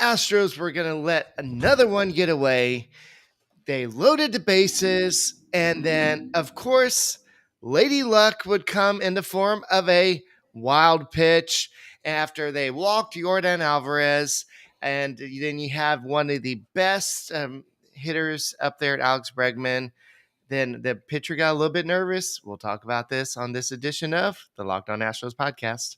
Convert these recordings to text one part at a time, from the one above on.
Astros were going to let another one get away. They loaded the bases, and then, of course, Lady Luck would come in the form of a wild pitch after they walked Jordan Alvarez. And then you have one of the best hitters up there at Alex Bregman. Then the pitcher got a little bit nervous. We'll talk about this on this edition of the Locked On Astros podcast.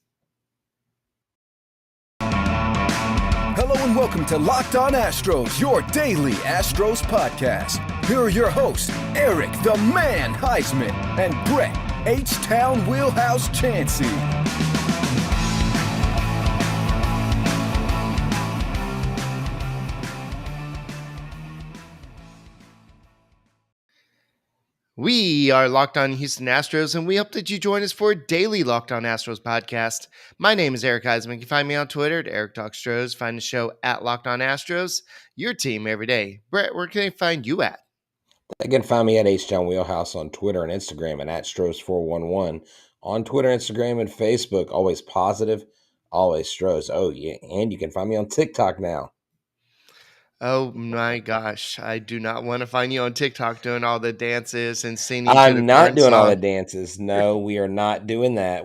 Hello and welcome to Locked On Astros, your daily Astros podcast. Here are your hosts, Eric the Man Huysman and Brett H-Town Wheelhouse Chancey. We are Locked On Houston Astros, and we hope that you join us for a daily Locked On Astros podcast. My name is Eric Huysman. You can find me on Twitter at Eric Talk Astros. Find the show at Locked On Astros, your team every day. Brett, where can they find you at? They can find me at H-Town Wheelhouse on Twitter and Instagram and at Stros411 on Twitter, Instagram, and Facebook. Always positive, always Stros. Oh, yeah. And you can find me on TikTok now. Oh my gosh, I do not want to find you on TikTok doing all the dances and singing. I'm not doing all the dances. No, we are not doing that.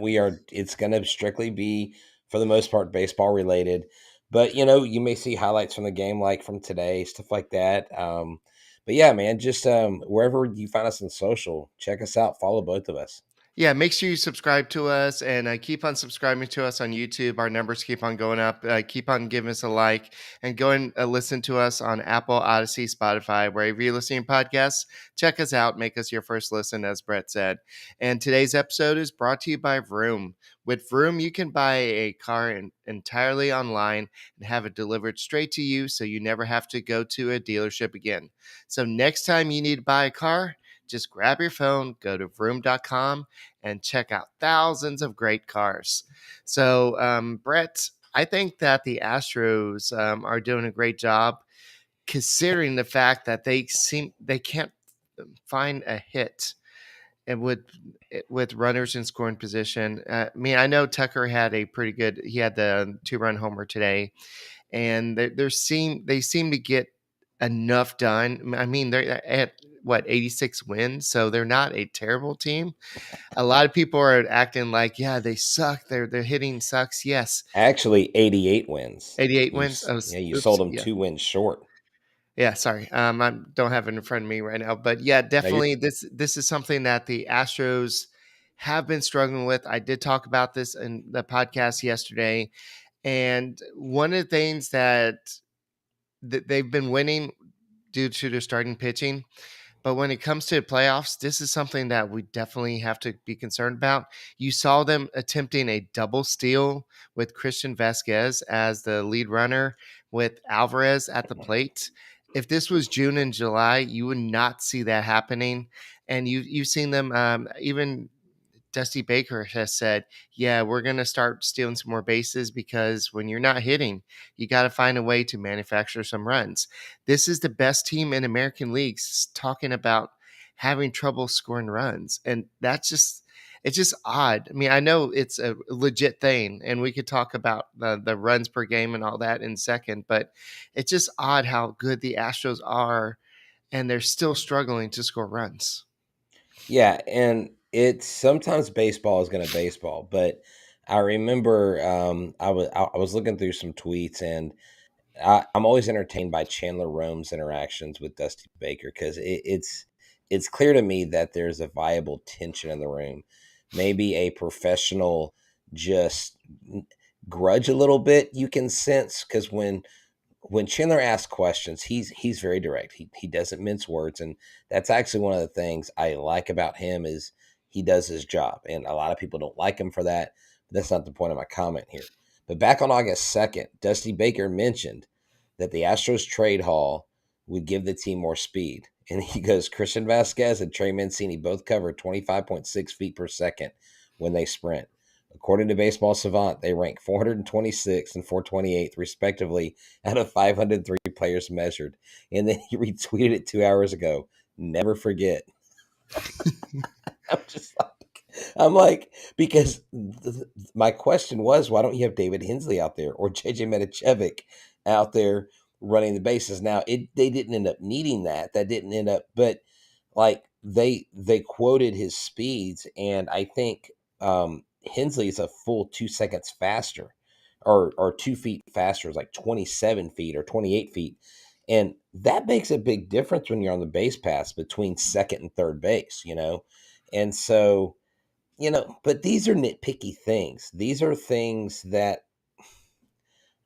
It's going to strictly be, for the most part, baseball related. But, you may see highlights from the game, like from today, stuff like that. But yeah, man, just wherever you find us on social, check us out. Follow both of us. Yeah, make sure you subscribe to us and keep on subscribing to us on YouTube. Our numbers keep on going up. Keep on giving us a like and go and listen to us on Apple, Odyssey, Spotify, wherever you're listening to podcasts. Check us out. Make us your first listen, as Brett said. And today's episode is brought to you by Vroom. With Vroom, you can buy a car entirely online and have it delivered straight to you so you never have to go to a dealership again. So next time you need to buy a car, just grab your phone, go to vroom.com, and check out thousands of great cars. So, Brett, I think that the Astros are doing a great job considering the fact that they can't find a hit and with runners in scoring position. I know Tucker had he had the 2-run homer today, and they seem to get enough done. I mean, they're at 86 wins, so they're not a terrible team. A lot of people are acting like, yeah, they suck. Their hitting sucks. Yes, actually, 88 wins. 88 wins. You sold them 2 wins short. Yeah, sorry. I don't have it in front of me right now, but yeah, definitely this is something that the Astros have been struggling with. I did talk about this in the podcast yesterday, and one of the things that they've been winning due to their starting pitching. But when it comes to the playoffs, this is something that we definitely have to be concerned about. You saw them attempting a double steal with Christian Vasquez as the lead runner with Alvarez at the plate. If this was June and July, you would not see that happening. And you've seen them, even Dusty Baker has said, yeah, we're going to start stealing some more bases because when you're not hitting, you got to find a way to manufacture some runs. This is the best team in American leagues talking about having trouble scoring runs. And it's just odd. I mean, I know it's a legit thing and we could talk about the runs per game and all that in a second, but it's just odd how good the Astros are and they're still struggling to score runs. Yeah. And it's sometimes baseball is going to baseball, but I remember I was looking through some tweets, and I'm always entertained by Chandler Rome's interactions with Dusty Baker because it's clear to me that there's a viable tension in the room, maybe a professional just grudge a little bit you can sense, because when Chandler asks questions, he's very direct. He doesn't mince words, and that's actually one of the things I like about him is he does his job, and a lot of people don't like him for that. But that's not the point of my comment here. But back on August 2nd, Dusty Baker mentioned that the Astros trade haul would give the team more speed. And he goes, Christian Vasquez and Trey Mancini both cover 25.6 feet per second when they sprint. According to Baseball Savant, they rank 426th and 428th, respectively, out of 503 players measured. And then he retweeted it 2 hours ago. Never forget. I'm like, because my question was, why don't you have David Hensley out there or JJ Metichevic out there running the bases. Now, they didn't end up needing that. That didn't end up, but like they quoted his speeds, and I think Hensley is a full 2 seconds faster, or 2 feet faster, is like 27 feet or 28 feet. And that makes a big difference when you're on the base pass between second and third base, And so, but these are nitpicky things. These are things that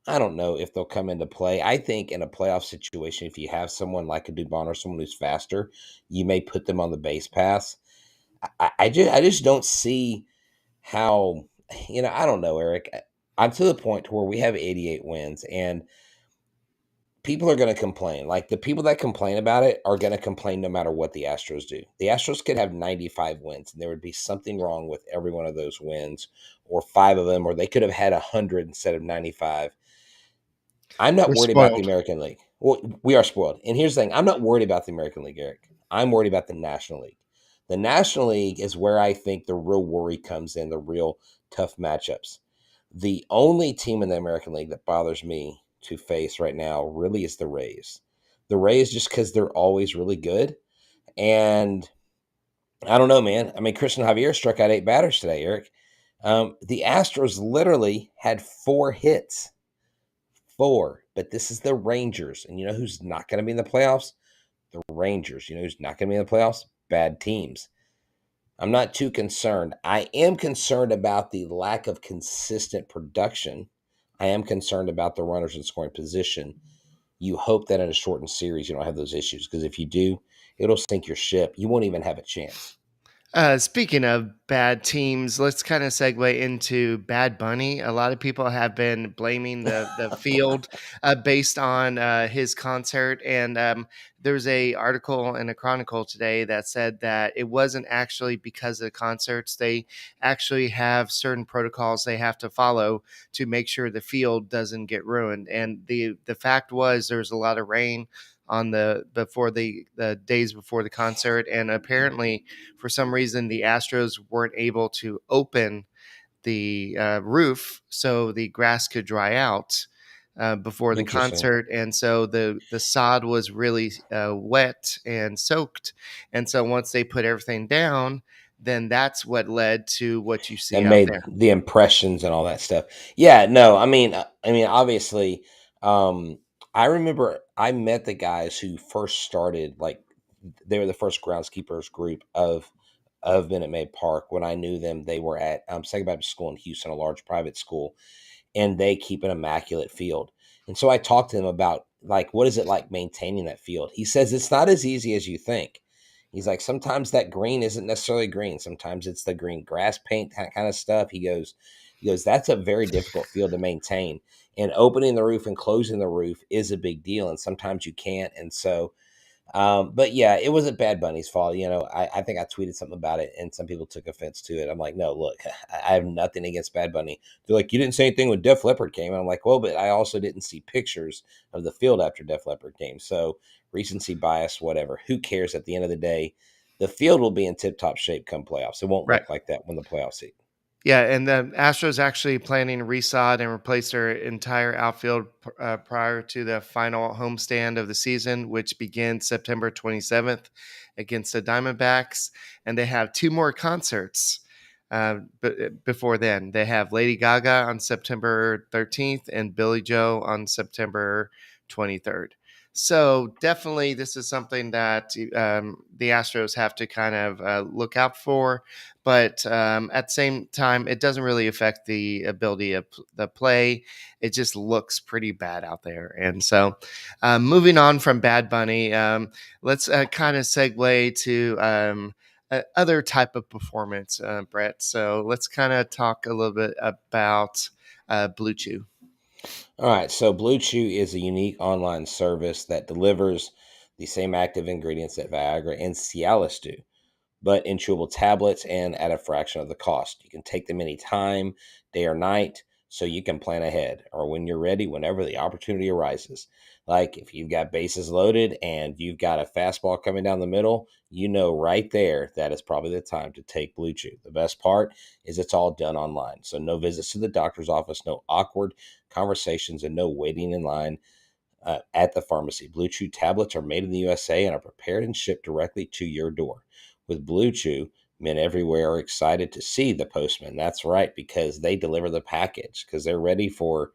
I don't know if they'll come into play. I think in a playoff situation, if you have someone like a Dubon or someone who's faster, you may put them on the base pass. I just don't see how, I don't know, Eric. I'm to the point where we have 88 wins, and people are going to complain. Like, the people that complain about it are going to complain no matter what the Astros do. The Astros could have 95 wins, and there would be something wrong with every one of those wins, or 5 of them, or they could have had 100 instead of 95. I'm not We're worried about the spoiled. American League. Well, we are spoiled. And here's the thing. I'm not worried about the American League, Eric. I'm worried about the National League. The National League is where I think the real worry comes in, the real tough matchups. The only team in the American League that bothers me to face right now really is the Rays. The Rays, just because they're always really good. And I don't know, man. I mean, Christian Javier struck out 8 batters today, Eric. The Astros literally had 4 hits. 4. But this is the Rangers. And you know who's not going to be in the playoffs? The Rangers. You know who's not going to be in the playoffs? Bad teams. I'm not too concerned. I am concerned about the lack of consistent production. I am concerned about the runners in scoring position. You hope that in a shortened series you don't have those issues, because if you do, it'll sink your ship. You won't even have a chance. Speaking of bad teams, let's kind of segue into Bad Bunny. A lot of people have been blaming the field based on his concert, and there's a article in a Chronicle today that said that it wasn't actually because of the concerts. They actually have certain protocols they have to follow to make sure the field doesn't get ruined. And the fact was there's a lot of rain on the days before the concert, and apparently for some reason the Astros weren't able to open the roof so the grass could dry out before the Interesting. concert, and so the sod was really wet and soaked, and so once they put everything down, then that's what led to what you see That out made there. the impressions and all that stuff. Yeah, no, I mean, obviously, I remember I met the guys who first started, like, they were the first groundskeepers group of Minute Maid Park. When I knew them, they were at Second Baptist School in Houston, a large private school, and they keep an immaculate field. And so I talked to him about, like, what is it like maintaining that field? He says it's not as easy as you think. He's like, sometimes that green isn't necessarily green. Sometimes it's the green grass paint kind of stuff. He goes, that's a very difficult field to maintain. And opening the roof and closing the roof is a big deal. And sometimes you can't. And so but yeah, it wasn't Bad Bunny's fault. I think I tweeted something about it, and some people took offense to it. I'm like, no, look, I have nothing against Bad Bunny. They're like, you didn't say anything when Def Leppard came. And I'm like, well, but I also didn't see pictures of the field after Def Leppard came. So recency bias, whatever. Who cares? At the end of the day, the field will be in tip-top shape come playoffs. It won't Right. look like that when the playoffs hit. Yeah, and the Astros actually planning to resod and replace their entire outfield prior to the final homestand of the season, which begins September 27th against the Diamondbacks. And they have 2 more concerts before then. They have Lady Gaga on September 13th and Billy Joe on September 23rd. So definitely, this is something that the Astros have to kind of look out for. But at the same time, it doesn't really affect the ability of the play. It just looks pretty bad out there. And so, moving on from Bad Bunny, let's kind of segue to other type of performance, Brett. So let's kind of talk a little bit about Blue Chew. All right, so Blue Chew is a unique online service that delivers the same active ingredients that Viagra and Cialis do, but in chewable tablets and at a fraction of the cost. You can take them anytime, day or night. so you can plan ahead, or when you're ready, whenever the opportunity arises. Like if you've got bases loaded and you've got a fastball coming down the middle, you know right there that is probably the time to take Blue Chew. The best part is it's all done online. So no visits to the doctor's office, no awkward conversations, and no waiting in line at the pharmacy. Blue Chew tablets are made in the USA and are prepared and shipped directly to your door. With Blue Chew, men everywhere are excited to see the postman. That's right, because they deliver the package, because they're ready for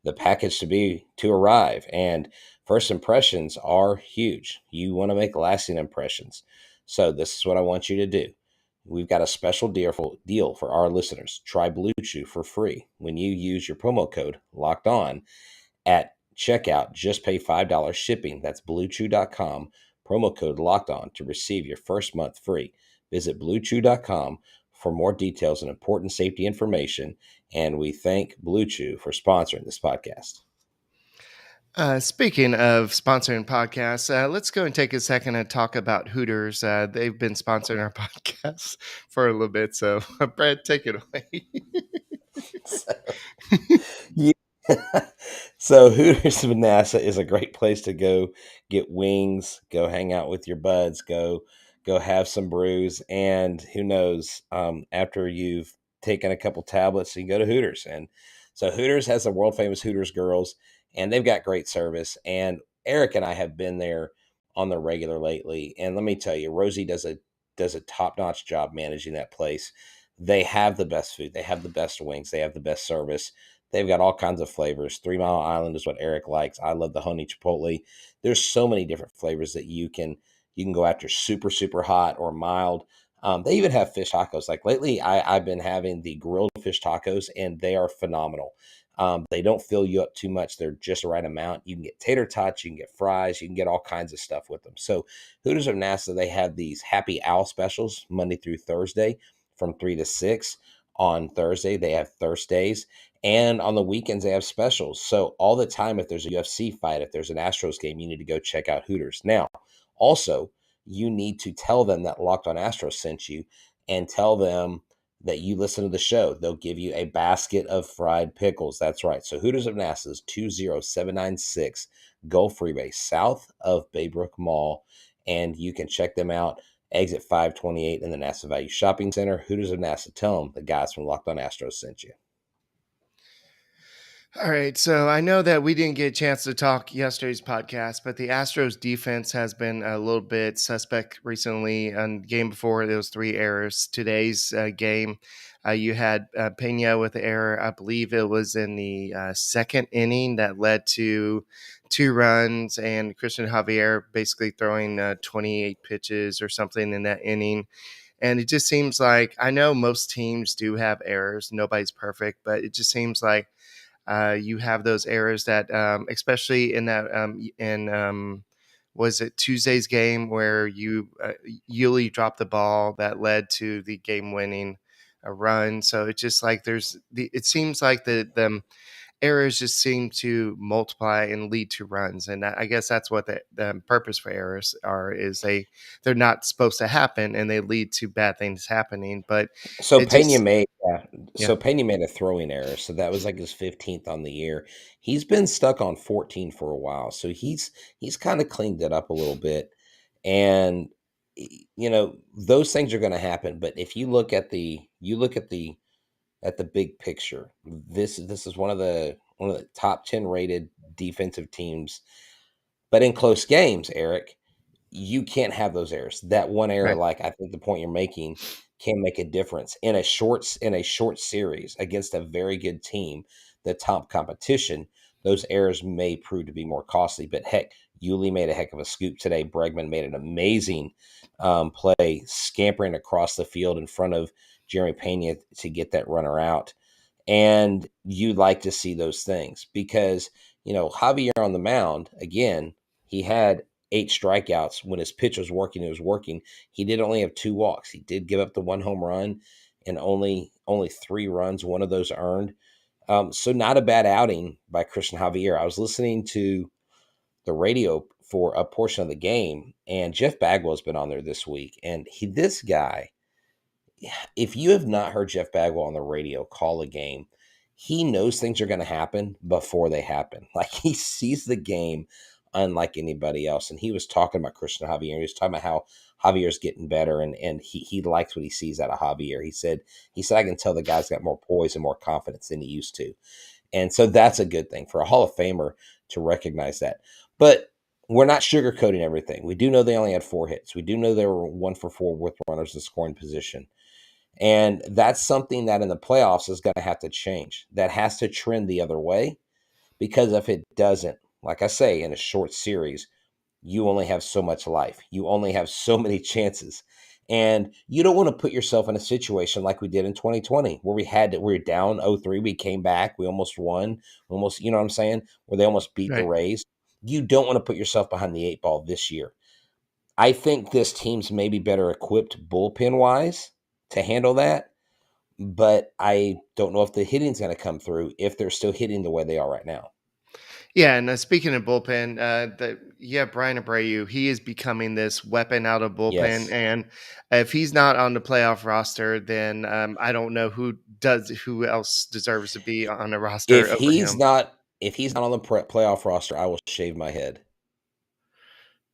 the package to arrive. And first impressions are huge. You want to make lasting impressions. So this is what I want you to do. We've got a special deal for our listeners. Try Blue Chew for free when you use your promo code Locked On at checkout. Just pay $5 shipping. That's bluechew.com. Promo code Locked On to receive your first month free. Visit bluechew.com for more details and important safety information. And we thank Blue Chew for sponsoring this podcast. Speaking of sponsoring podcasts, let's go and take a second and talk about Hooters. They've been sponsoring our podcast for a little bit. So, Brad, take it away. Yeah. So Hooters of NASA is a great place to go get wings, go hang out with your buds, go have some brews, and who knows, after you've taken a couple tablets, you can go to Hooters. And so Hooters has the world famous Hooters girls, and they've got great service. And Eric and I have been there on the regular lately, and let me tell you, Rosie does a top-notch job managing that place. They have the best food, they have the best wings, they have the best service. They've got all kinds of flavors. 3 Mile Island is what Eric likes. I love the honey chipotle. There's so many different flavors that you can go after. Super, super hot or mild. They even have fish tacos. Like lately, I've been having the grilled fish tacos, and they are phenomenal. They don't fill you up too much. They're just the right amount. You can get tater tots, you can get fries, you can get all kinds of stuff with them. So Hooters of NASA, they have these happy hour specials Monday through Thursday from 3 to 6. On Thursday, they have Thursdays. And on the weekends, they have specials. So all the time, if there's a UFC fight, if there's an Astros game, you need to go check out Hooters. Now, also, you need to tell them that Locked On Astros sent you, and tell them that you listen to the show. They'll give you a basket of fried pickles. That's right. So Hooters of NASA is 20796 Gulf Freeway, south of Baybrook Mall. And you can check them out. Exit 528 in the NASA Value Shopping Center. Hooters of NASA. Tell them the guys from Locked On Astros sent you. All right, so I know that we didn't get a chance to talk yesterday's podcast, but the Astros defense has been a little bit suspect recently. And game before, there was 3 errors. Today's game, you had Pena with the error. I believe it was in the second inning that led to 2 runs, and Christian Javier basically throwing 28 pitches or something in that inning. And it just seems like, I know most teams do have errors. Nobody's perfect, but it just seems like you have those errors that, especially in that, was it Tuesday's game where Yuli dropped the ball that led to the game-winning run. So it's just like it seems like the errors just seem to multiply and lead to runs, and I guess that's what the purpose for errors are. Is they're not supposed to happen, and they lead to bad things happening. But So it Pena just made yeah. Pena made a throwing error. So that was like his 15th on the year. He's been stuck on 14 for a while. So he's kind of cleaned it up a little bit. And those things are going to happen, but if you look at the big picture, this is one of the top 10 rated defensive teams. But in close games, Eric, you can't have those errors. That one error, Right. like I think the point you're making, can make a difference in a short series against a very good team, the top competition. Those errors may prove to be more costly. But heck, Yuli made a heck of a scoop today. Bregman made an amazing play, scampering across the field in front of Jeremy Pena to get that runner out. And you like to see those things because, Javier on the mound, again, he had 8 strikeouts. When his pitch was working, it was working. He did only have 2 walks. He did give up the 1 home run and only 3 runs, one of those earned. So not a bad outing by Christian Javier. I was listening to the radio for a portion of the game, and Jeff Bagwell's been on there this week. And this guy, if you have not heard Jeff Bagwell on the radio call a game, he knows things are going to happen before they happen. Like, he sees the game unlike anybody else. And he was talking about Christian Javier. He was talking about how Javier's getting better, and he likes what he sees out of Javier. He said I can tell the guy's got more poise and more confidence than he used to. And so that's a good thing for a Hall of Famer to recognize that. But we're not sugarcoating everything. We do know they only had 4 hits. We do know they were 1 for 4 with runners in scoring position. And that's something that in the playoffs is going to have to change. That has to trend the other way, because if it doesn't, like I say, in a short series, you only have so much life. You only have so many chances. And you don't want to put yourself in a situation like we did in 2020, where we were down 0-3. We came back. We almost won. Almost, you know what I'm saying? Where they almost beat the Right. Rays. You don't want to put yourself behind the 8 ball this year. I think this team's maybe better equipped bullpen-wise to handle that. But I don't know if the hitting's going to come through if they're still hitting the way they are right now. Yeah, and speaking of bullpen, Brian Abreu, he is becoming this weapon out of bullpen, Yes. and if he's not on the playoff roster, then I don't know who else deserves to be on the roster If over he's him. not if he's not on the playoff roster, I will shave my head.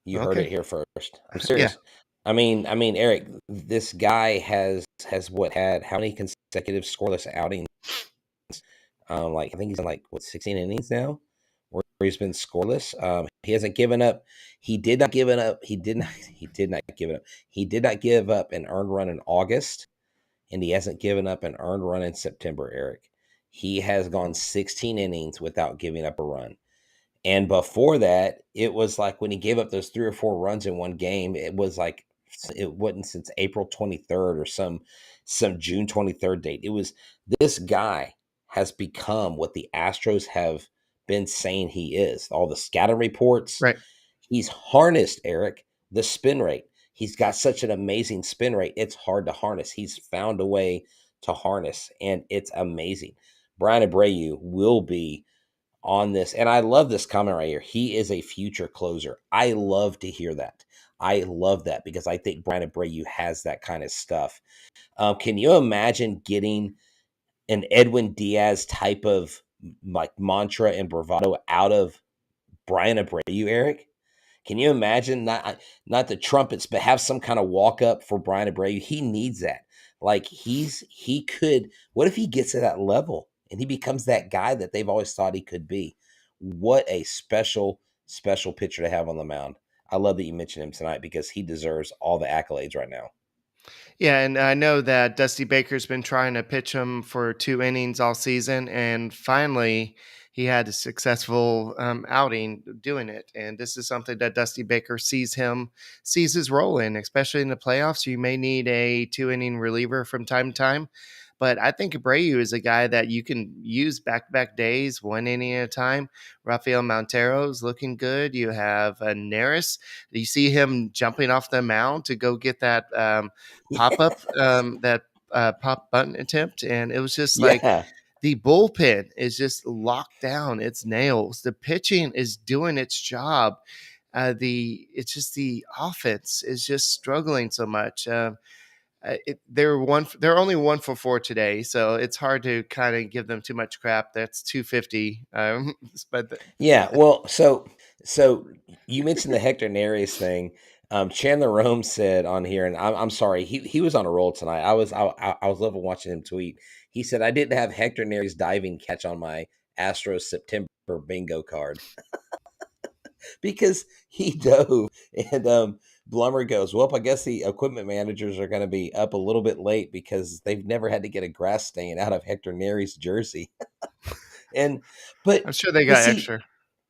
You heard Okay, it here first. I'm yeah, serious. I mean, Eric, this guy has had how many consecutive scoreless outings? Like, I think he's in, like, what, 16 innings now, where he's been scoreless. He hasn't given up. He did not give it up. He did not. He did not give it up. He did not give up an earned run in August, and he hasn't given up an earned run in September. Eric, he has gone 16 innings without giving up a run. And before that, it was like when he gave up those 3 or 4 runs in one game, it was like it wasn't since April 23rd or some June 23rd date. It was, this guy has become what the Astros have been saying he is. All the scouting reports, right. he's harnessed, Eric, the spin rate. He's got such an amazing spin rate. It's hard to harness. He's found a way to harness, and it's amazing. Brian Abreu will be on this. And I love this comment right here. He is a future closer. I love to hear that. I love that, because I think Brian Abreu has that kind of stuff. Can you imagine getting an Edwin Diaz type of, like, mantra and bravado out of Brian Abreu, Eric? Can you imagine, not the trumpets, but have some kind of walk up for Brian Abreu? He needs that. Like, he could. What if he gets to that level and he becomes that guy that they've always thought he could be? What a special pitcher to have on the mound. I love that you mentioned him tonight, because he deserves all the accolades right now. Yeah, and I know that Dusty Baker's been trying to pitch him for 2 innings all season, and finally he had a successful outing doing it. And this is something that Dusty Baker sees his role in, especially in the playoffs. You may need a 2 inning reliever from time to time, but I think Abreu is a guy that you can use back-to-back days, 1 inning at a time. Rafael Montero's looking good. You have Neris. You see him jumping off the mound to go get that pop up that pop button attempt, and it was just like Yeah. the bullpen is just locked down. It's nails. The pitching is doing its job. It's just the offense is just struggling so much. They're only 1 for 4 today, so it's hard to kind of give them too much crap. That's 250. But Yeah, well, so you mentioned the Hector Neris thing. Chandler Rome said on here, and I'm sorry, he was on a roll tonight. I was loving watching him tweet. He said, I didn't have Hector Neris diving catch on my Astros September bingo card, because he dove. And Blummer goes, well, I guess the equipment managers are going to be up a little bit late, because they've never had to get a grass stain out of Hector Neris' jersey. And I'm but sure they but got see, extra.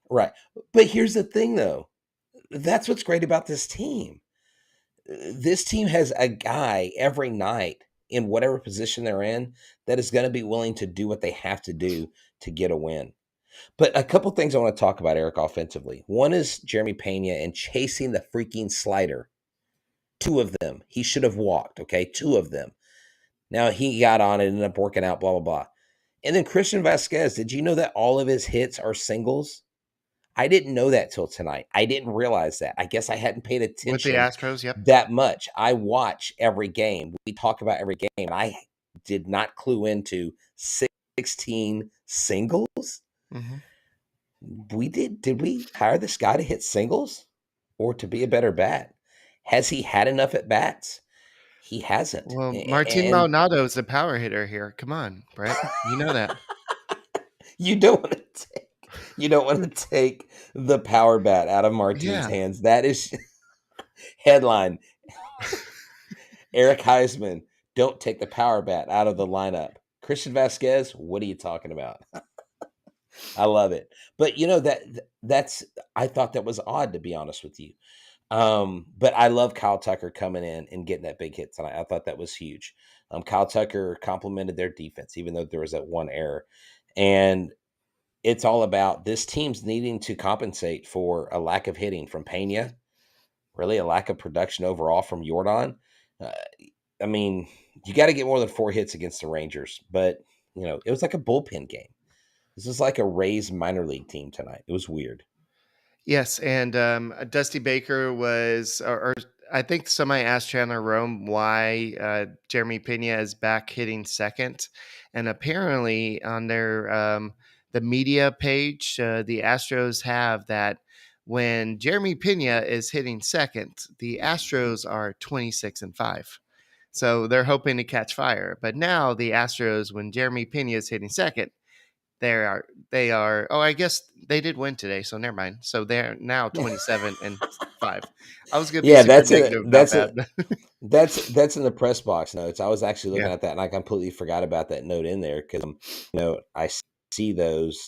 right. But here's the thing, though. That's what's great about this team. This team has a guy every night in whatever position they're in that is going to be willing to do what they have to do to get a win. But a couple things I want to talk about, Eric, offensively. One is Jeremy Pena and chasing the freaking slider. 2 of them. He should have walked, okay? 2 of them. Now, he got on it and ended up working out, blah, blah, blah. And then Christian Vasquez, did you know that all of his hits are singles? I didn't know that till tonight. I didn't realize that. I guess I hadn't paid With the attention Astros, yep. that much. I watch every game. We talk about every game. And I did not clue into 6 16 singles. Mm-hmm. Did we hire this guy to hit singles or to be a better bat? Has he had enough at bats? He hasn't. Well, Martin And Maldonado is the power hitter here. Come on, Brett. You know that. you don't want to take the power bat out of Martin's Yeah. hands. That is headline. Eric Huysman, don't take the power bat out of the lineup. Christian Vasquez, what are you talking about? I love it. But that's I thought that was odd, to be honest with you. But I love Kyle Tucker coming in and getting that big hit tonight. I thought that was huge. Kyle Tucker complimented their defense, even though there was that one error. And it's all about this team's needing to compensate for a lack of hitting from Pena, really a lack of production overall from Jordan. Uh, I mean, you got to get more than 4 hits against the Rangers, but it was like a bullpen game. This is like a Rays minor league team tonight. It was weird. Yes, and Dusty Baker was, or I think somebody asked Chandler Rome why Jeremy Pena is back hitting second, and apparently on their the media page, the Astros have that when Jeremy Pena is hitting second, the Astros are 26-5. So they're hoping to catch fire. But now the Astros, when Jeremy Pena is hitting second, they are oh, I guess they did win today, so never mind. So they're now 27-5. I was gonna be Yeah, super negative about that. that's in the press box notes. I was actually looking Yeah. at that, and I completely forgot about that note in there because I see those.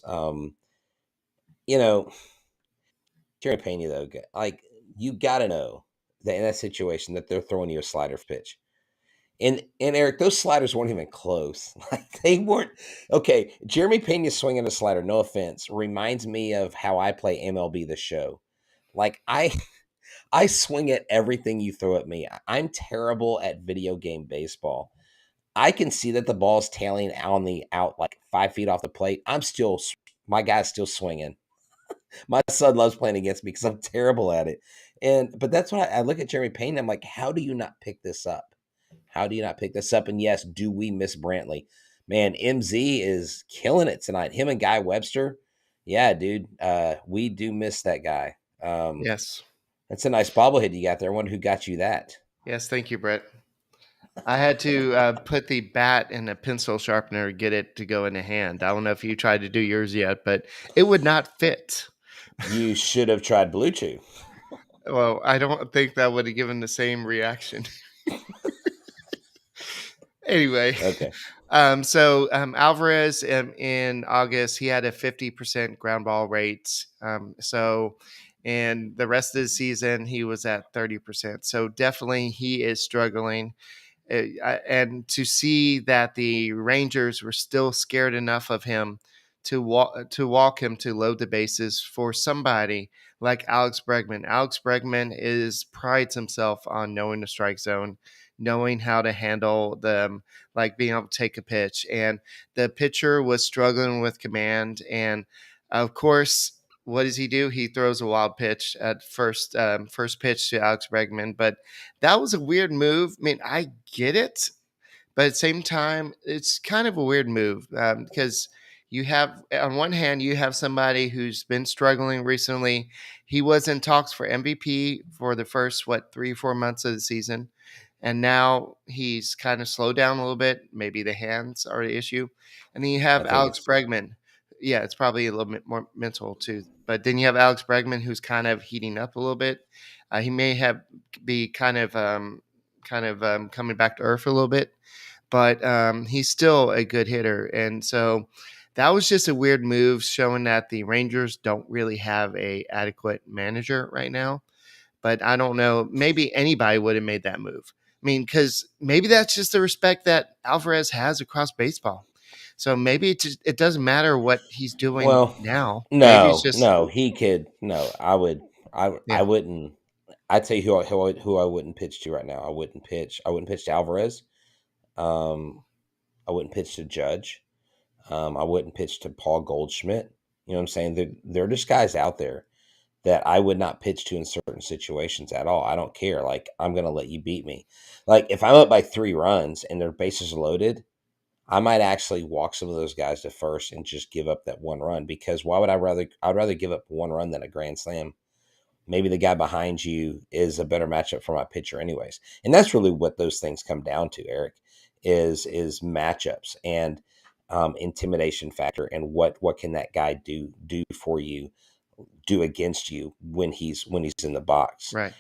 Jeremy Pena though, like you got to know that in that situation that they're throwing you a slider pitch. And Eric, those sliders weren't even close. Like they weren't okay. Jeremy Pena swinging a slider, no offense, reminds me of how I play MLB The Show. Like I swing at everything you throw at me. I'm terrible at video game baseball. I can see that the ball's tailing on the out like 5 feet off the plate. My guy's still swinging. My son loves playing against me because I'm terrible at it. But that's what I look at Jeremy Payne. I'm like, how do you not pick this up? How do you not pick this up? And yes, do we miss Brantley? Man, MZ is killing it tonight. Him and Guy Webster. Yeah, dude. We do miss that guy. Yes. That's a nice bobblehead you got there. I wonder who got you that. Yes, thank you, Brett. I had to put the bat in a pencil sharpener to get it to go in the hand. I don't know if you tried to do yours yet, but it would not fit. You should have tried Blue Chew. Well, I don't think that would have given the same reaction. Anyway, Okay. So Alvarez in August, he had a 50% ground ball rate. And the rest of the season, he was at 30%. So definitely he is struggling. And to see that the Rangers were still scared enough of him to walk him to load the bases for somebody like Alex Bregman. Alex Bregman prides himself on knowing the strike zone, knowing how to handle them, like being able to take a pitch. And the pitcher was struggling with command. And of course, what does he do? He throws a wild pitch at first pitch to Alex Bregman. But that was a weird move. I mean, I get it, but at the same time, it's kind of a weird move because you have, on one hand, you have somebody who's been struggling recently. He was in talks for MVP for the first, 3 or 4 months of the season. And now he's kind of slowed down a little bit. Maybe the hands are the issue. And then you I have think Alex Bregman. Yeah, it's probably a little bit more mental too. But then you have Alex Bregman, who's kind of heating up a little bit. He may be kind of coming back to earth a little bit, but he's still a good hitter. And so that was just a weird move, showing that the Rangers don't really have a adequate manager right now. But I don't know. Maybe anybody would have made that move. I mean, because maybe that's just the respect that Alvarez has across baseball. So maybe it doesn't matter what he's doing now. Maybe it's just he could. No, I yeah. wouldn't. I'd say who I wouldn't pitch to right now. I wouldn't pitch to Alvarez. I wouldn't pitch to Judge. I wouldn't pitch to Paul Goldschmidt. You know what I'm saying? There are just guys out there that I would not pitch to in certain situations at all. I don't care. Like, I'm going to let you beat me. Like, if I'm up by 3 runs and their bases are loaded, I might actually walk some of those guys to first and just give up that one run, because why would I'd rather give up one run than a grand slam. Maybe the guy behind you is a better matchup for my pitcher anyways. And that's really what those things come down to, Eric, is matchups and intimidation factor, and what can that guy do for you, do against you when he's in the box. Right.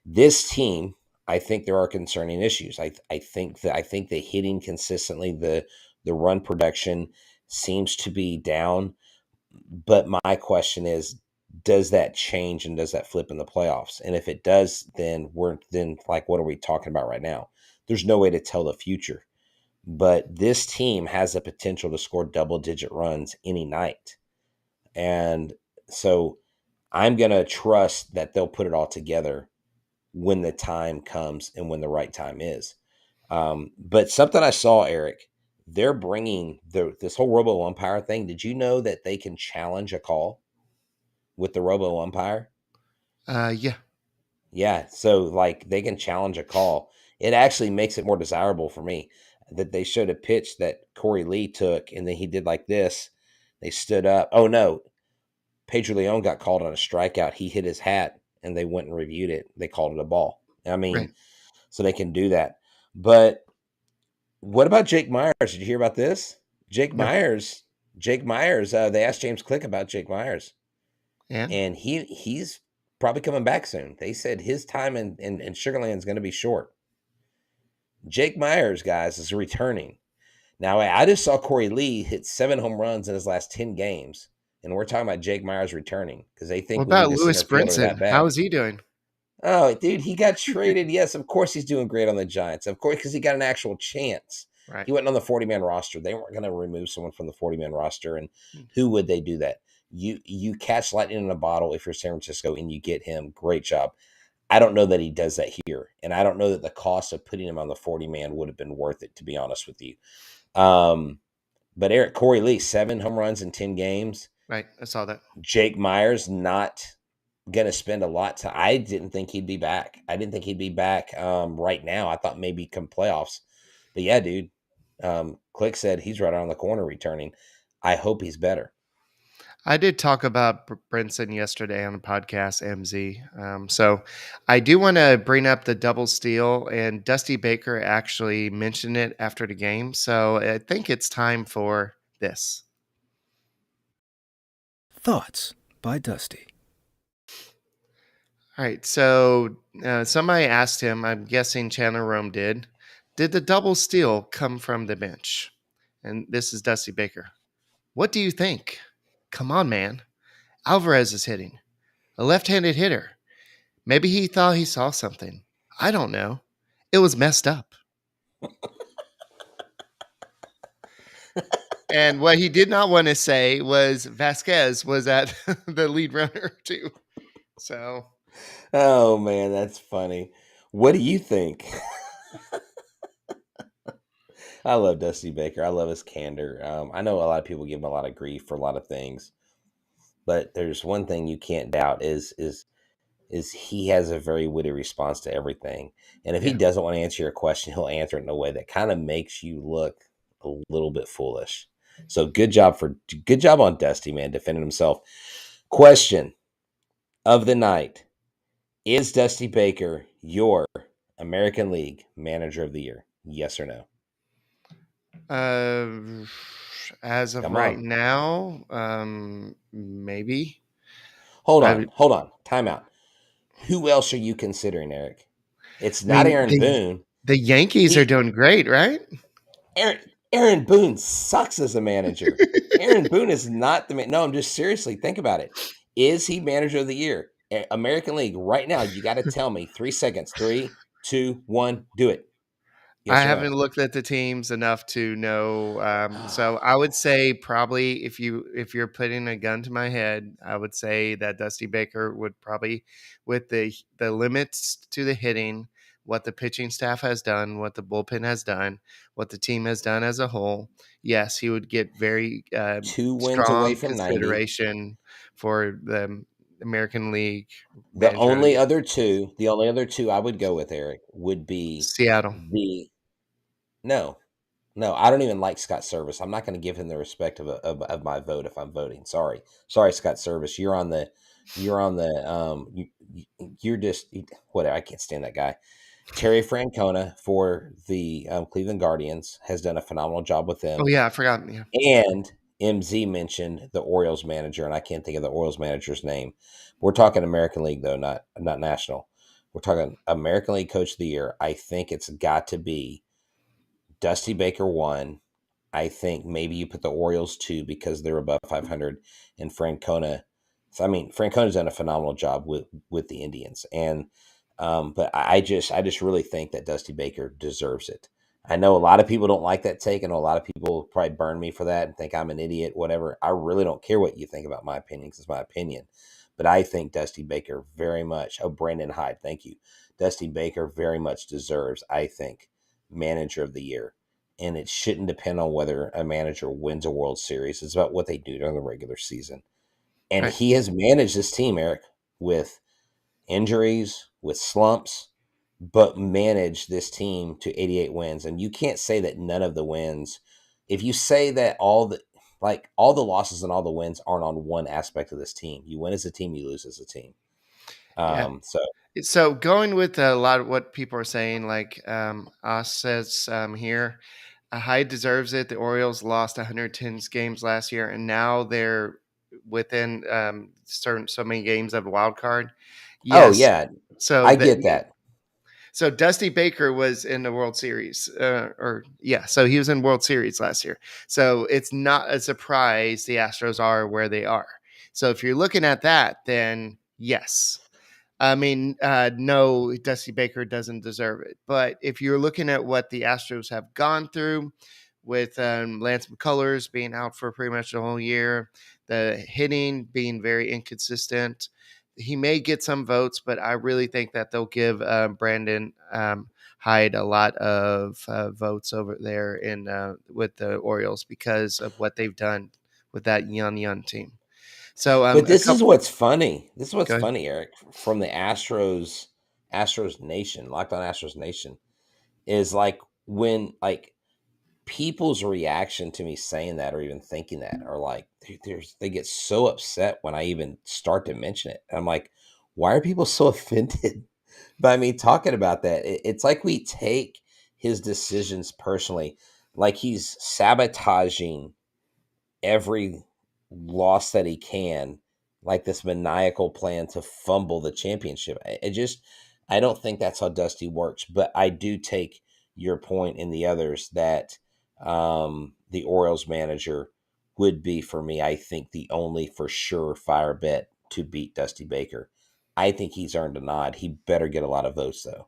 This team, I think there are concerning issues. I think the hitting consistently, the run production seems to be down. But my question is, does that change and does that flip in the playoffs? And if it does, then like, what are we talking about right now? There's no way to tell the future. But this team has the potential to score double-digit runs any night. And so I'm going to trust that they'll put it all together when the time comes and when the right time is. But something I saw, Eric, they're bringing this whole robo umpire thing. Did you know that they can challenge a call with the robo umpire? Yeah. Yeah. So like they can challenge a call. It actually makes it more desirable for me that they showed a pitch that Corey Lee took, and then he did like this. They stood up. Oh no, Pedro Leon got called on a strikeout. He hit his hat, and they went and reviewed it. They called it a ball. I Right. mean, so they can do that. But what about Jake Myers? Did you hear about this? Jake No. Myers. Jake Myers. They asked James Click about Jake Myers, And and he's probably coming back soon. They said his time in Sugarland is going to be short. Jake Myers, guys, is returning. Now, I just saw Corey Lee hit 7 home runs in his last 10 games, and we're talking about Jake Myers returning because they what think we about need a center Lewis fielder Brinson? that How bad. is he doing? Oh, dude, he got traded. Yes, of course he's doing great on the Giants. Of course, because he got an actual chance. Right. He went on the 40-man roster. They weren't going to remove someone from the 40-man roster, and who would they do that? You catch lightning in a bottle if you're San Francisco and you get him. Great job. I don't know that he does that here, and I don't know that the cost of putting him on the 40-man would have been worth it, to be honest with you. But Eric, Corey Lee, 7 home runs in 10 games. Right. I saw that. Jake Myers not going to spend a lot to. I didn't think he'd be back. I didn't think he'd be back right now. I thought maybe come playoffs. But yeah, dude, Click said he's right around the corner returning. I hope he's better. I did talk about Brinson yesterday on the podcast, MZ. So I do want to bring up the double steal, and Dusty Baker actually mentioned it after the game. So I think it's time for this. Thoughts by Dusty. All right. So somebody asked him, I'm guessing Chandler Rome did the double steal come from the bench? And this is Dusty Baker. What do you think? Come on, man. Alvarez is hitting. A left-handed hitter. Maybe he thought he saw something. I don't know. It was messed up. And what he did not want to say was Vasquez was at the lead runner too. So, Oh man, that's funny. What do you think? I love Dusty Baker. I love his candor. I know a lot of people give him a lot of grief for a lot of things, but there's one thing you can't doubt is he has a very witty response to everything. And if he yeah. doesn't want to answer your question, he'll answer it in a way that kind of makes you look a little bit foolish. So good job on Dusty, man, defending himself. Question of the night. Is Dusty Baker your American League Manager of the Year? Yes or no? As of Come right on. now, maybe. Hold I, on. Time out. Who else are you considering, Eric? It's I not mean, Aaron Boone. the Yankees are He doing great, right? Aaron Boone sucks as a manager. Aaron Boone is not the man. No, I'm just seriously think about it. Is he Manager of the Year? American League right now. You got to tell me. 3 seconds. 3, 2, 1. Do it. I Yes or no? haven't looked at the teams enough to know. So I would say probably if you're putting a gun to my head, I would say that Dusty Baker would probably, with the limits to the hitting, what the pitching staff has done, what the bullpen has done, what the team has done as a whole, yes, he would get very 2 wins away strong from 90. consideration for the American League The Manager of the only Year. other two, the only other two I would go with, Eric, would be Seattle. the no. No, I don't even like Scott Service. I'm not going to give him the respect of my vote if I'm voting. Sorry, Scott Service. You're just whatever. I can't stand that guy. Terry Francona for the Cleveland Guardians has done a phenomenal job with Oh them. yeah, I forgot. Yeah. And MZ mentioned the Orioles manager, and I can't think of the Orioles manager's name. We're talking American League though, not national. We're talking American League Coach of the Year. I think it's got to be Dusty Baker 1. I think maybe you put the Orioles 2 because they're above 500, and Francona. I mean, Francona's done a phenomenal job with the Indians, and but I just really think that Dusty Baker deserves it. I know a lot of people don't like that take. I know a lot of people probably burn me for that and think I'm an idiot, whatever. I really don't care what you think about my opinion because it's my opinion. But I think Dusty Baker very much. Oh, Brandon Hyde, thank you. Dusty Baker very much deserves, I think, Manager of the Year. And it shouldn't depend on whether a manager wins a World Series. It's about what they do during the regular season. And Right. he has managed this team, Eric, with injuries, with slumps, but managed this team to 88 wins. And you can't say that none of the wins, if you say that all the losses and all the wins aren't on one aspect of this team. You win as a team, you lose as a team. Yeah. So So going with a lot of what people are saying, like Us says here, Hyde deserves it. The Orioles lost 110 games last year, and now they're within certain so many games of a wild card. oh Yes. yeah, So I that get that. so Dusty Baker was in the World Series, so he was in World Series last year. So it's not a surprise the Astros are where they are. So if you're looking at that, then yes. I mean, no, Dusty Baker doesn't deserve it. But if you're looking at what the Astros have gone through with Lance McCullers being out for pretty much the whole year, the hitting being very inconsistent, he may get some votes, but I really think that they'll give Brandon Hyde a lot of votes over there in with the Orioles because of what they've done with that young team. So But a this is couple. what's funny. This is what's Go ahead. funny, Eric, from the Astros Nation, Locked On Astros Nation, is like when like people's reaction to me saying that or even thinking that are like they get so upset when I even start to mention it. I'm like, why are people so offended by me talking about that? It's like we take his decisions personally, like he's sabotaging every loss that he can, like this maniacal plan to fumble the championship. I don't think that's how Dusty works, but I do take your point in the others that the Orioles manager would be, for me, I think the only for sure fire bet to beat Dusty Baker. I think he's earned a nod. He better get a lot of votes, though.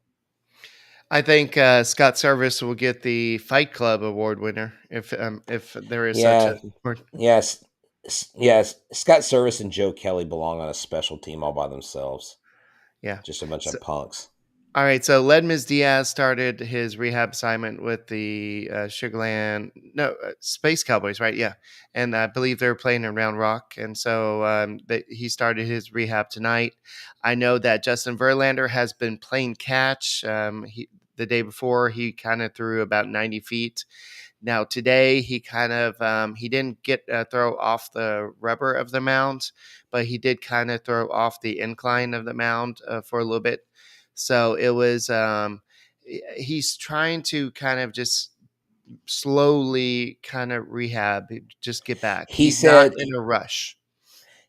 I think Scott Service will get the Fight Club award winner if there is such Yeah, a award. yes, yes. Scott Service and Joe Kelly belong on a special team all by themselves. Yeah. Just a bunch So, of punks. all right. So Ledmus Diaz started his rehab assignment with the Sugarland, no, Space Cowboys, right? Yeah. And I believe they're playing in Round Rock. And so he started his rehab tonight. I know that Justin Verlander has been playing catch. The day before, he kind of threw about 90 feet. Now today he kind of he didn't get throw off the rubber of the mound, but he did kind of throw off the incline of the mound for a little bit. So it was he's trying to kind of just slowly kind of rehab, just get back. He He's not said in a rush.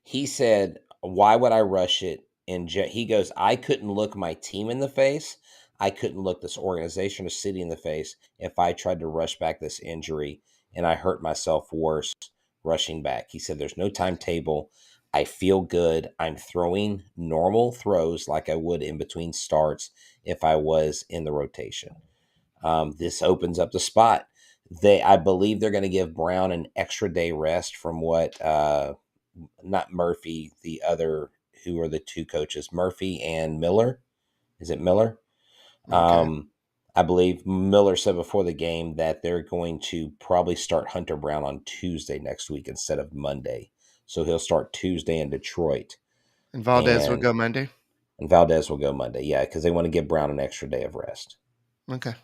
he said, "Why would I rush it?" And he goes, "I couldn't look my team in the face. I couldn't look this organization or city in the face if I tried to rush back this injury, and I hurt myself worse rushing back." He said, "There's no timetable. I feel good. I'm throwing normal throws like I would in between starts if I was in the rotation." This opens up the spot. I believe they're going to give Brown an extra day rest from what not Murphy, the other who are the two coaches, Murphy and Miller. Is it Miller? Okay. I believe Miller said before the game that they're going to probably start Hunter Brown on Tuesday next week instead of Monday. So he'll start Tuesday in Detroit, And Valdez will and go Monday. Valdez will go Monday. Yeah, because they want to give Brown an extra day of rest. Okay.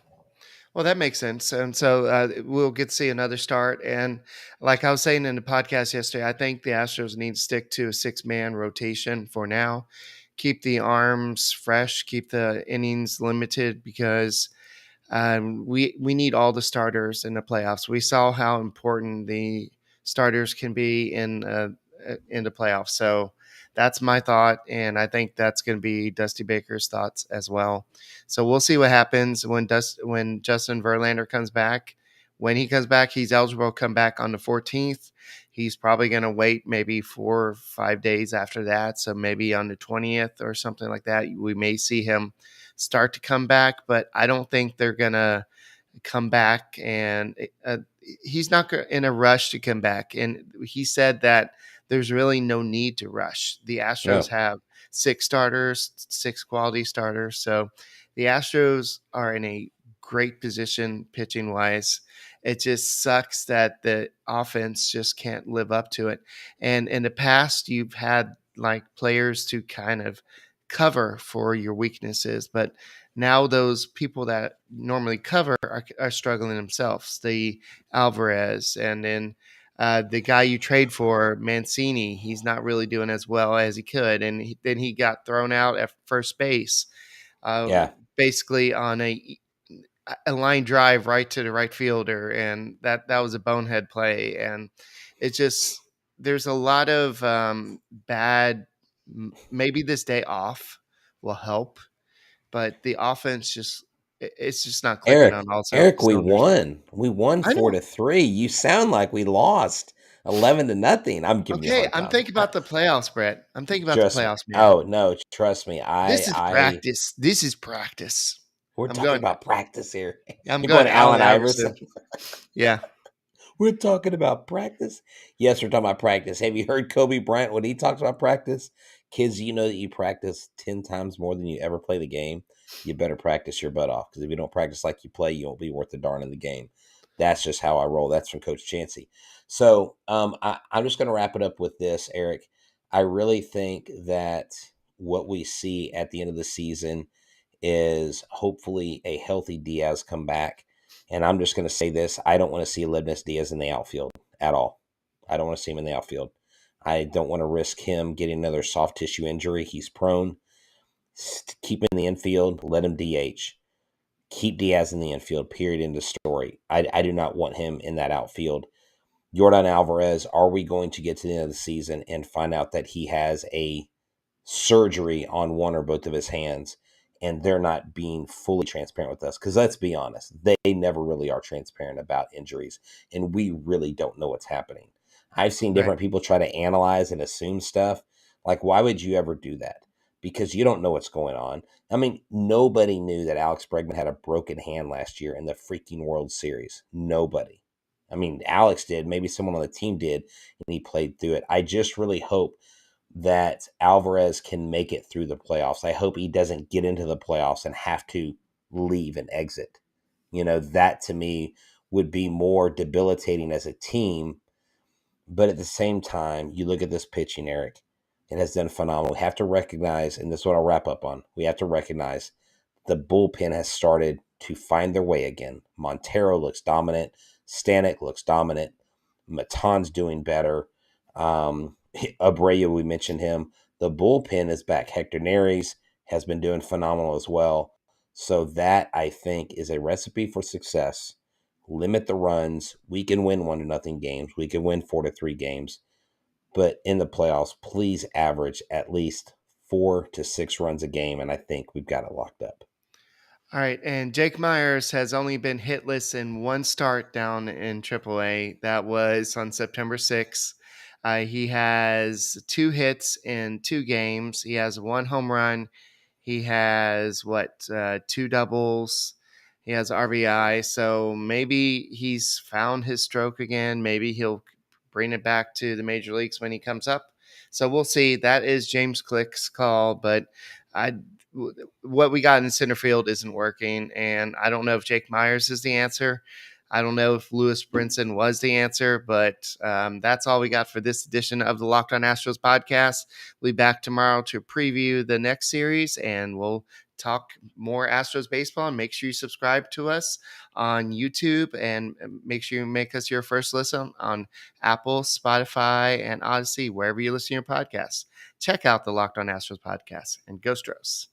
Well, that makes sense. And so we'll get to see another start. And like I was saying in the podcast yesterday, I think the Astros need to stick to a 6-man rotation for now. Keep the arms fresh, keep the innings limited because we need all the starters in the playoffs. We saw how important the starters can be in the playoffs. So that's my thought, and I think that's going to be Dusty Baker's thoughts as well. So we'll see what happens when Justin Verlander comes back. When he comes back, he's eligible to come back on the 14th. He's probably going to wait maybe 4 or 5 days after that. So maybe on the 20th or something like that, we may see him start to come back, but I don't think they're going to come back. And he's not in a rush to come back. And he said that there's really no need to rush. The Astros No. have 6 starters, 6 quality starters. So the Astros are in a great position pitching wise. It just sucks that the offense just can't live up to it. And in the past, you've had like players to kind of cover for your weaknesses, but now those people that normally cover are struggling themselves. The Alvarez and then the guy you trade for, Mancini, he's not really doing as well as he could, and then he got thrown out at first base, uh, Yeah. basically on a line drive right to the right fielder, and that was a bonehead play, and it just there's a lot of bad. Maybe this day off will help, but the offense it's just not clicking on all Eric, we cylinders. won. We won I know. 4-3. You sound like we lost 11-0. I'm giving you a Okay, hard I'm time. thinking about the playoffs, Brett. I'm thinking about the Trust me. playoffs, man. Oh no, trust me. This is practice. This is practice. We're I'm talking going. about practice here. I'm You're going going Allen Allen Iverson. Iverson. Yeah. We're talking about practice. Yes, we're talking about practice. Have you heard Kobe Bryant when he talks about practice? Kids, you know that you practice 10 times more than you ever play the game. You better practice your butt off, because if you don't practice like you play, you won't be worth a darn in the game. That's just how I roll. That's from Coach Chancey. So I'm just going to wrap it up with this, Eric. I really think that what we see at the end of the season is hopefully a healthy Diaz come back. And I'm just going to say this. I don't want to see Leibniz Diaz in the outfield at all. I don't want to see him in the outfield. I don't want to risk him getting another soft tissue injury. He's prone. Keep him in the infield. Let him DH. Keep Diaz in the infield, period, end of story. I do not want him in that outfield. Yordan Alvarez, are we going to get to the end of the season and find out that he has a surgery on one or both of his hands, and they're not being fully transparent with us? Because let's be honest, they never really are transparent about injuries, and we really don't know what's happening. I've seen Right. different people try to analyze and assume stuff. Like, why would you ever do that? Because you don't know what's going on. I mean, nobody knew that Alex Bregman had a broken hand last year in the freaking World Series. Nobody. I mean, Alex did. Maybe someone on the team did, and he played through it. I just really hope that Alvarez can make it through the playoffs. I hope he doesn't get into the playoffs and have to leave and exit. You know, that to me would be more debilitating as a team. But at the same time, you look at this pitching, Eric, it has done phenomenal. We have to recognize, and this is what I'll wrap up on, we have to recognize the bullpen has started to find their way again. Montero looks dominant. Stanek looks dominant. Maton's doing better. Abreu, we mentioned him. The bullpen is back. Hector Neris has been doing phenomenal as well. So that, I think, is a recipe for success. Limit the runs. We can win 1-0 games. We can win 4-3 games. But in the playoffs, please average at least 4 to 6 runs a game, and I think we've got it locked up. All right, and Jake Myers has only been hitless in one start down in AAA. That was on September 6th. He has 2 hits in 2 games. He has 1 home run. He has 2 doubles. He has RBI. So maybe he's found his stroke again. Maybe he'll bring it back to the major leagues when he comes up. So we'll see. That is James Click's call, but what we got in center field isn't working, and I don't know if Jake Myers is the answer. I don't know if Lewis Brinson was the answer, but that's all we got for this edition of the Locked On Astros podcast. We'll be back tomorrow to preview the next series, and we'll talk more Astros baseball. And make sure you subscribe to us on YouTube, and make sure you make us your first listen on Apple, Spotify, and Odyssey, wherever you listen to your podcasts. Check out the Locked On Astros podcast, and go Stros.